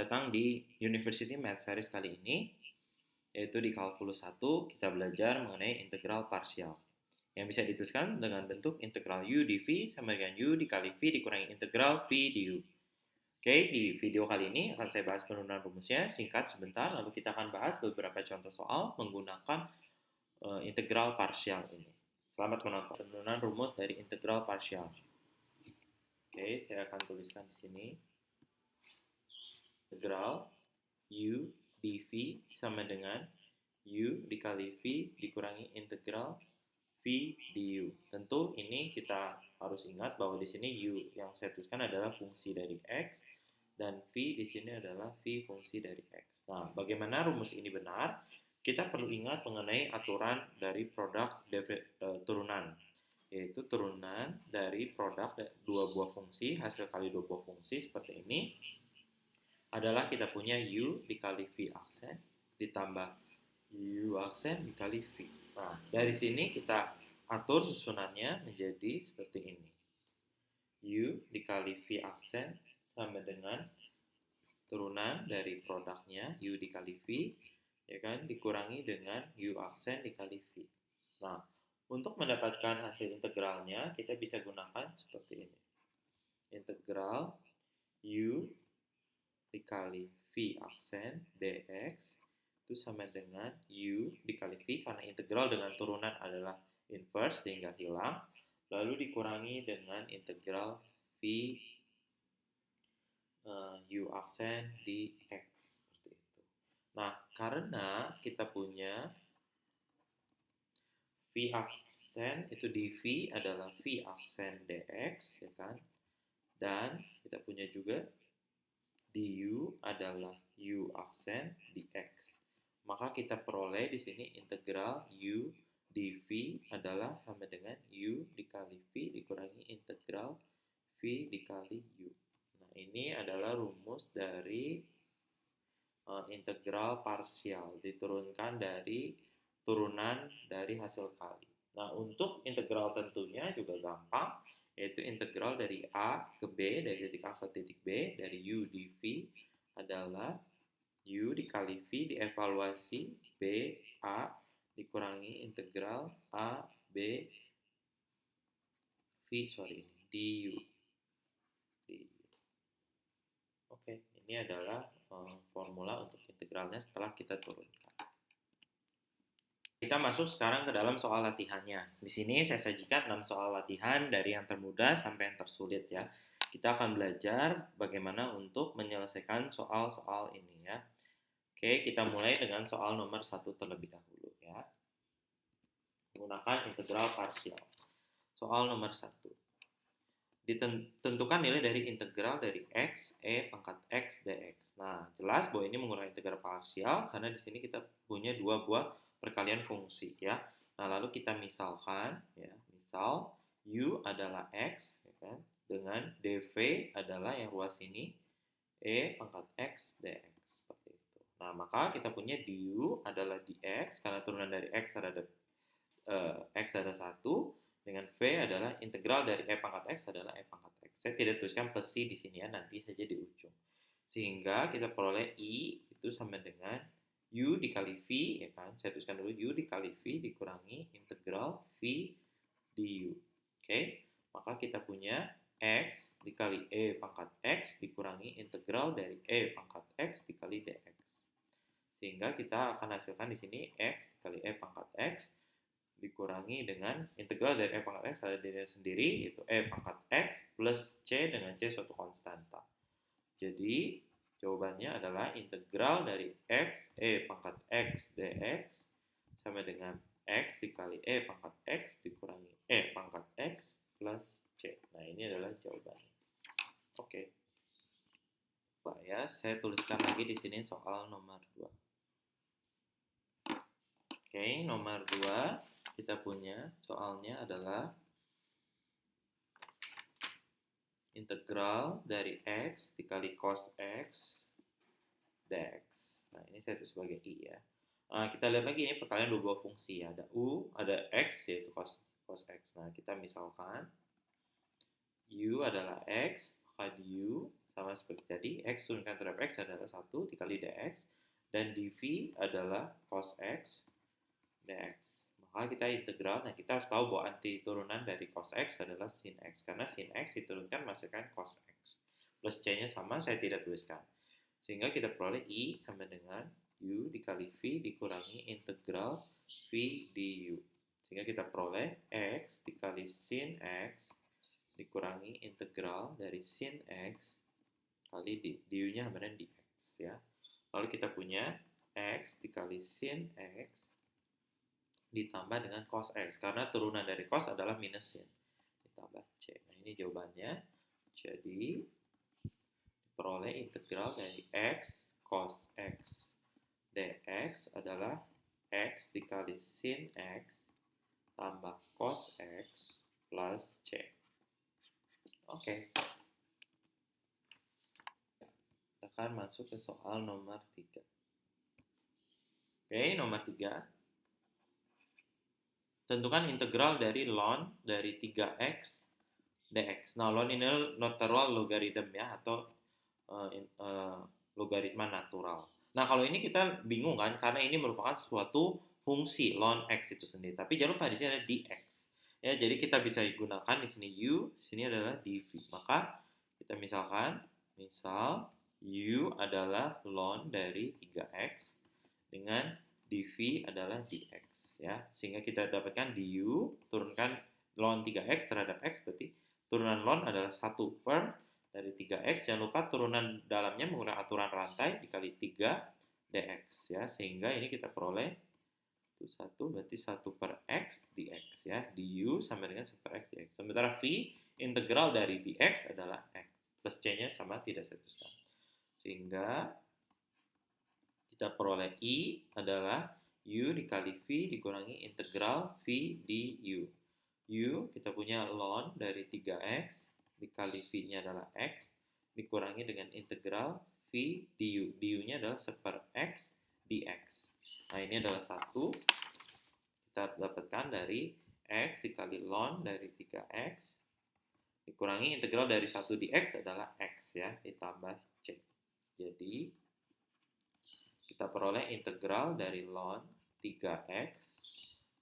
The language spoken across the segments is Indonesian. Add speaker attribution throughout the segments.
Speaker 1: datang di University Math Series kali ini, yaitu di Kalkulus 1 kita belajar mengenai integral parsial yang bisa dituliskan dengan bentuk integral U dV sama dengan U dikali V dikurangi integral V du. Oke, di video kali ini akan saya bahas penurunan rumusnya, singkat sebentar, lalu kita akan bahas beberapa contoh soal menggunakan integral parsial ini. Selamat menonton penurunan rumus dari integral parsial. Oke, saya akan tuliskan di sini. Integral U dV sama dengan U dikali V dikurangi integral V du. Tentu ini kita harus ingat bahwa di sini U yang saya tuliskan adalah fungsi dari X dan V di sini adalah V fungsi dari X. Nah, bagaimana rumus ini benar? Kita perlu ingat mengenai aturan dari produk turunan, yaitu turunan dari produk dua buah fungsi, hasil kali dua buah fungsi seperti ini, adalah kita punya U dikali V aksen ditambah U aksen dikali V. Nah, dari sini kita atur susunannya menjadi seperti ini. U dikali V aksen sama dengan turunan dari produknya U dikali V, ya kan, dikurangi dengan U aksen dikali V. Nah, untuk mendapatkan hasil integralnya, kita bisa gunakan seperti ini. Integral U dikali V aksen dx itu sama dengan U dikali V, karena integral dengan turunan adalah inverse sehingga hilang, lalu dikurangi dengan integral V U aksen dx seperti itu. Nah, karena kita punya V aksen itu dV adalah V aksen dx, ya kan? Dan kita punya juga du adalah U aksen dx. Maka kita peroleh di sini integral U dV adalah sama dengan U dikali V dikurangi integral V dikali U. Nah, ini adalah rumus dari integral parsial, diturunkan dari turunan dari hasil kali. Nah, untuk integral tentunya juga gampang, yaitu integral dari A ke B, dari titik A ke titik B, dari U dV adalah U dikali V dievaluasi B, A, dikurangi integral A, B, du. Oke, ini adalah formula untuk integralnya setelah kita turunkan. Kita masuk sekarang ke dalam soal latihannya. Di sini saya sajikan 6 soal latihan dari yang termudah sampai yang tersulit ya. Kita akan belajar bagaimana untuk menyelesaikan soal-soal ini ya. Oke, kita mulai dengan soal nomor 1 terlebih dahulu ya. Menggunakan integral parsial. Soal nomor 1. Ditentukan nilai dari integral dari X, E pangkat X, dx. Nah, jelas bahwa ini menggunakan integral parsial karena di sini kita punya dua buah perkalian fungsi ya. Nah, lalu kita misalkan ya, misal U adalah X ya kan, dengan dV adalah yang ruas ini E pangkat X dx seperti itu. Nah, maka kita punya du adalah dx karena turunan dari X terhadap X ada 1, dengan V adalah integral dari E pangkat X adalah E pangkat X. Saya tidak tuliskan plus C di sini ya, nanti saja di ujung. Sehingga kita peroleh I itu sama dengan U dikali V, ya kan? Saya tuliskan dulu U dikali V dikurangi integral V du. Oke, maka kita punya X dikali E pangkat X dikurangi integral dari E pangkat X dikali dx. Sehingga kita akan hasilkan di sini X dikali E pangkat X dikurangi dengan integral dari E pangkat X ada dirinya sendiri, yaitu E pangkat X plus C dengan C suatu konstanta. Jadi jawabannya adalah integral dari X E pangkat X dx sama dengan X dikali E pangkat X dikurangi E pangkat X plus C. Nah, ini adalah jawabannya. Oke. Pak ya, saya tuliskan lagi di sini soal nomor 2. Oke, nomor 2 kita punya soalnya adalah integral dari X dikali cos X dx. Nah, ini saya tulis sebagai I ya. Nah, kita lihat lagi ini perkalian dua buah fungsi ya. Ada U, ada X yaitu cos X. Nah, kita misalkan U adalah X, maka du sama seperti tadi, X turunkan terhadap X adalah 1 dikali dx, dan dV adalah cos X dx. Maka kita integral, nah kita harus tahu bahwa anti turunan dari cos X adalah sin X, karena sin X diturunkan menghasilkan cos X. Plus C-nya sama, saya tidak tuliskan. Sehingga kita peroleh I sama dengan U dikali V dikurangi integral V du. Sehingga kita peroleh X dikali sin X dikurangi integral dari sin X kali du-nya sama dengan dx. Ya. Lalu kita punya X dikali sin X ditambah dengan cos X. Karena turunan dari cos adalah minus sin. Ditambah C. Nah, ini jawabannya. Jadi, peroleh integral dari X cos X dx adalah X dikali sin X tambah cos X plus C. Oke. Kita akan masuk ke soal nomor 3. Oke, nomor 3. Tentukan integral dari ln dari 3x dx. Nah, ln ini natural logarithm ya, atau logaritma natural. Nah, kalau ini kita bingung kan, karena ini merupakan suatu fungsi ln x itu sendiri. Tapi jangan lupa di sini ada dx. Ya, jadi kita bisa gunakan di sini u, sini adalah dv. Maka kita misalkan, misal u adalah ln dari 3x dengan dv adalah dx ya. Sehingga kita dapatkan du turunkan ln 3x terhadap x, berarti turunan ln adalah 1 per dari 3x. Jangan lupa turunan dalamnya menggunakan aturan rantai dikali 3 dx ya. Sehingga ini kita peroleh itu 1 berarti 1 per x dx ya. Du sama dengan 1 per x dx. Sementara v integral dari dx adalah x. Plus c-nya sama, tidak saya tuliskan. Sehingga kita peroleh I adalah U dikali V dikurangi integral V du. U kita punya ln dari 3x dikali V-nya adalah x dikurangi dengan integral V du. Du-nya adalah 1 per x dx. Nah, ini adalah 1. Kita dapatkan dari x dikali ln dari 3x dikurangi integral dari 1 dx adalah x ya, ditambah c. Jadi kita peroleh integral dari ln 3x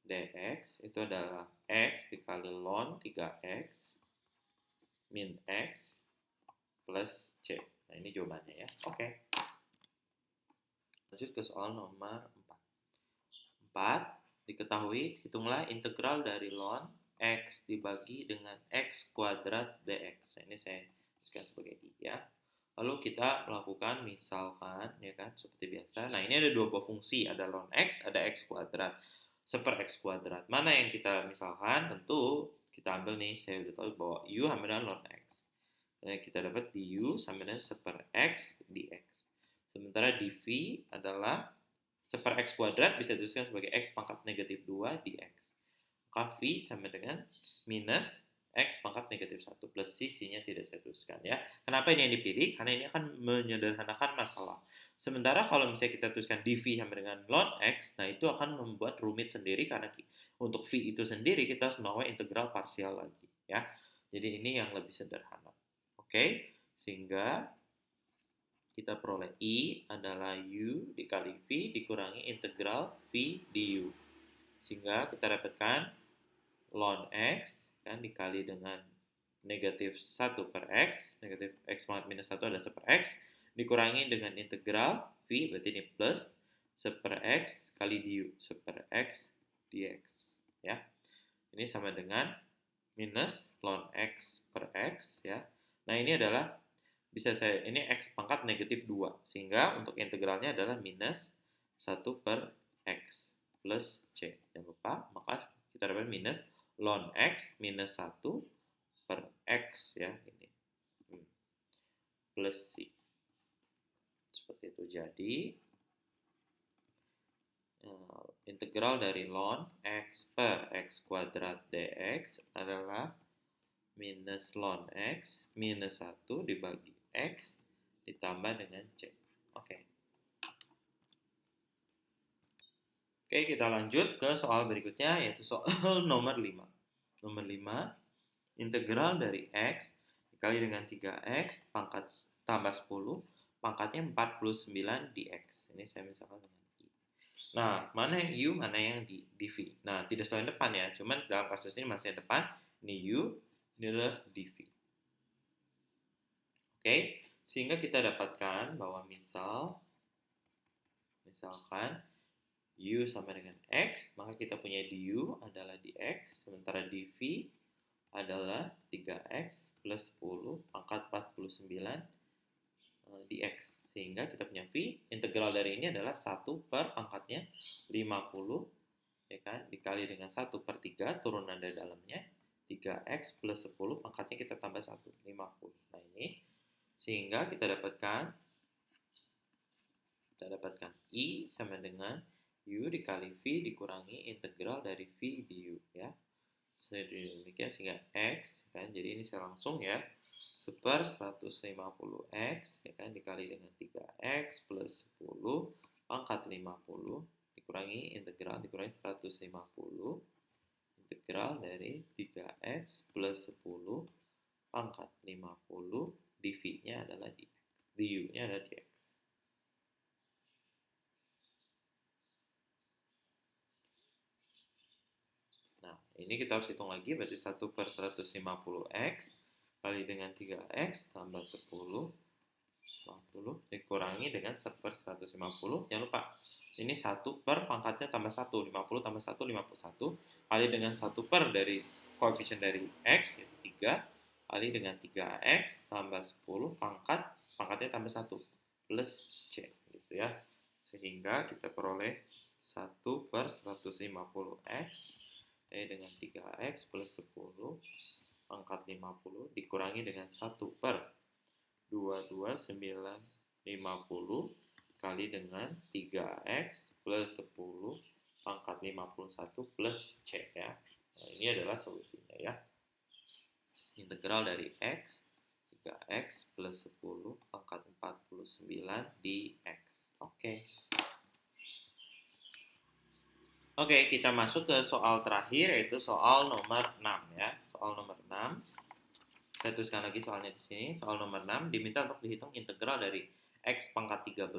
Speaker 1: dx itu adalah x dikali ln 3x min x plus c. Nah, ini jawabannya ya. Oke. Lanjut ke soal nomor 4. 4. Diketahui, hitunglah integral dari ln x dibagi dengan x kuadrat dx. Nah, ini saya tuliskan sebagai i ya. Lalu kita melakukan misalkan ya kan seperti biasa. Nah, ini ada dua buah fungsi, ada ln x, ada x kuadrat. 1 per x kuadrat. Mana yang kita misalkan? Tentu kita ambil nih, saya udah tahu bahwa u sama dengan ln x. Nah, kita dapat du sama dengan 1 per x dx. Sementara dv adalah 1 per x kuadrat bisa dituliskan sebagai x pangkat negatif 2 dx. Maka v sama dengan minus x pangkat negatif 1 plus c-nya tidak saya tuliskan ya. Kenapa ini yang dipilih? Karena ini akan menyederhanakan masalah. Sementara kalau misalnya kita tuliskan dv sama dengan ln x, nah itu akan membuat rumit sendiri karena untuk v itu sendiri kita harus melakukan integral parsial lagi ya. Jadi ini yang lebih sederhana. Oke, sehingga kita peroleh I adalah U dikali V dikurangi integral V du. Sehingga kita dapatkan ln x kan dikali dengan negatif 1 per x, negatif x pangkat minus 1 adalah 1 per x, dikurangi dengan integral V, berarti ini plus 1 per x kali du, 1 per x dx. Ya. Ini sama dengan minus ln x per x ya. Nah, ini adalah ini x pangkat negatif 2. Sehingga untuk integralnya adalah minus 1 per x plus c. Jangan lupa, maka kita dapat minus ln x minus 1 per x ya, ini. Plus c. Seperti itu. Jadi, integral dari ln x per x kuadrat dx adalah minus ln x minus 1 dibagi x ditambah dengan c. Oke. Oke, kita lanjut ke soal berikutnya, yaitu soal nomor 5. Nomor 5, integral dari x dikali dengan 3x pangkat tambah 10 pangkatnya 49 dx. Ini saya misalkan dengan I. Nah, mana yang U, mana yang dv. Nah, tidak selalu yang depan ya, cuman dalam kasus ini masih yang depan. Ini U, ini adalah dv. Oke, sehingga kita dapatkan bahwa misalkan U sama dengan X, maka kita punya du adalah dx, sementara dv adalah 3x plus 10 pangkat 49 dx. Sehingga kita punya V, integral dari ini adalah 1 per pangkatnya 50, ya kan, dikali dengan 1 per 3, turunan dari dalamnya, 3x plus 10, pangkatnya kita tambah 1, 50. Nah ini, sehingga kita dapatkan I sama dengan U dikali V dikurangi integral dari V du, ya. Sedemikian sehingga X, kan, jadi ini saya langsung ya, seper 150x, ya kan, dikali dengan 3x plus 10 pangkat 50 dikurangi integral, dikurangi 150 integral dari 3x plus 10 pangkat 50 dv-nya adalah dx, du-nya adalah dx. Nah, ini kita harus hitung lagi, berarti 1 per 150x kali dengan 3x tambah 10 dikurangi dengan 1 per 150. Jangan lupa, ini 1 per pangkatnya tambah 1, 50 tambah 1, 51, kali dengan 1 per dari koefisien dari x, yaitu 3, kali dengan 3x tambah 10, pangkatnya tambah 1, plus c, gitu ya. Sehingga kita peroleh 1 per 150x, dengan 3x plus 10, pangkat 50, dikurangi dengan 1 per 22950 kali dengan 3x plus 10 pangkat 51 plus c, ya. Nah, ini adalah solusinya, ya. Integral dari x 3x plus 10 pangkat 49 dx. Oke, kita masuk ke soal terakhir, yaitu soal nomor 6, ya. Soal nomor 6. Saya tuliskan lagi soalnya di sini. Soal nomor 6 diminta untuk dihitung integral dari x pangkat 13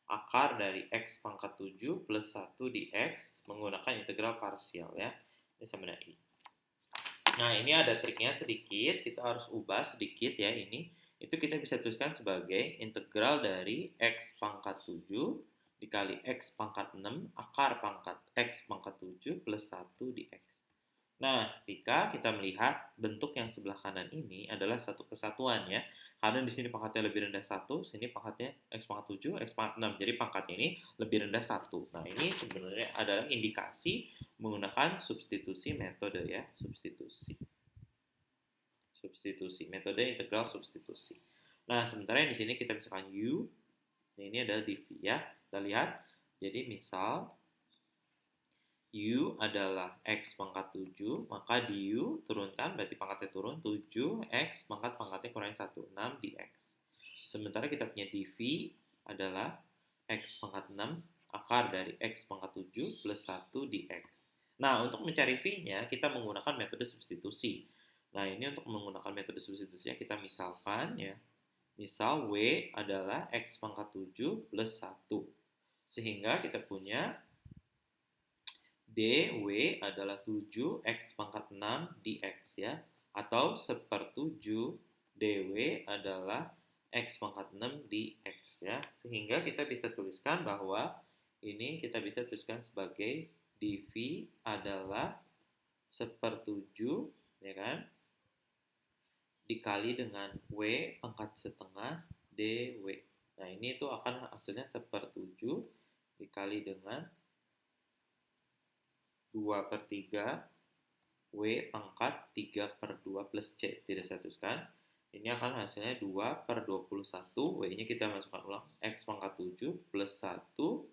Speaker 1: akar dari x pangkat 7 plus 1 dx menggunakan integral parsial, ya. Ini sama dengan I. Nah, ini ada triknya sedikit. Kita harus ubah sedikit, ya, ini. Itu kita bisa tuliskan sebagai integral dari x pangkat 7 dikali x pangkat 6 akar pangkat x pangkat 7 plus 1 dx. Nah, ketika kita melihat bentuk yang sebelah kanan ini adalah satu kesatuan, ya. Karena di sini pangkatnya lebih rendah 1, sini pangkatnya x pangkat 7, x pangkat 6. Jadi pangkatnya ini lebih rendah 1. Nah, ini sebenarnya adalah indikasi menggunakan substitusi metode, ya. Substitusi. Metode integral substitusi. Nah, sementara di sini kita misalkan U, ini adalah dv, ya. Kita lihat, jadi misal U adalah x pangkat 7, maka du turunkan, berarti pangkatnya turun, 7x pangkatnya kurangi 1, 6 dx. Sementara kita punya dv adalah x pangkat 6 akar dari x pangkat 7 plus 1 dx. Nah, untuk mencari v-nya, kita menggunakan metode substitusi. Nah, ini untuk menggunakan metode substitusinya kita misalkan, ya. Misal w adalah x pangkat 7 plus 1. Sehingga kita punya dw adalah 7x pangkat 6 dx, ya. Atau 1/7 dw adalah x pangkat 6 dx, ya. Sehingga kita bisa tuliskan bahwa ini kita bisa tuliskan sebagai dv adalah 1/7, ya kan, dikali dengan w pangkat setengah dw. Nah, ini itu akan hasilnya 1/7 dikali dengan 2/3 W pangkat 3/2 plus C. Tidak saya tuliskan. Ini akan hasilnya 2/21. W-nya kita masukkan ulang. X pangkat 7 plus 1.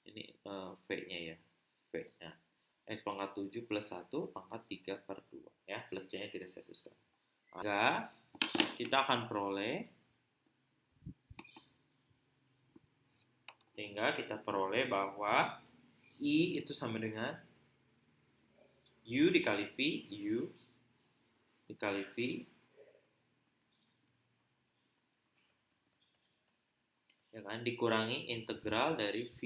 Speaker 1: Ini V-nya, ya. V. Nah, X pangkat 7 plus 1 pangkat 3/2. Ya, plus C-nya tidak saya tuliskan. Maka kita akan peroleh, sehingga kita peroleh bahwa I itu sama dengan U dikali V, U dikali V ya kan, dikurangi integral dari V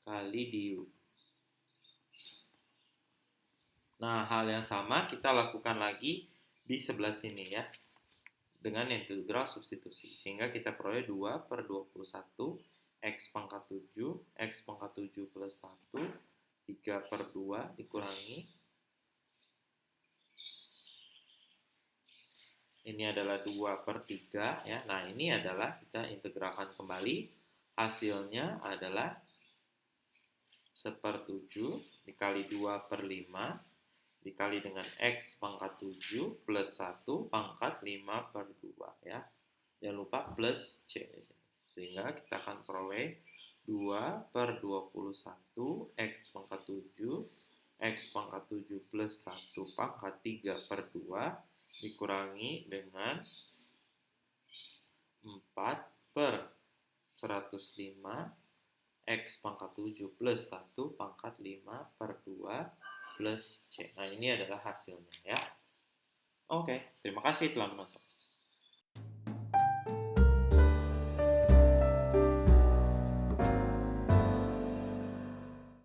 Speaker 1: kali du. Nah, hal yang sama kita lakukan lagi di sebelah sini ya, dengan integral substitusi. Sehingga kita peroleh 2 per 21 X pangkat 7, X pangkat 7 plus 1, 3 per 2 dikurangi. Ini adalah 2 per 3 ya. Nah, ini adalah kita integralkan kembali. Hasilnya adalah 1/7 dikali 2 per 5 dikali dengan X pangkat 7 plus 1 pangkat 5 per 2 ya. Jangan lupa plus C. Sehingga kita akan peroleh 2 per 21 X pangkat 7 X pangkat 7 plus 1 pangkat 3 per 2 dikurangi dengan 4 per 105 X pangkat 7 plus 1 pangkat 5 per 2 plus C. Nah, ini adalah hasilnya ya. Oke, terima kasih telah menonton.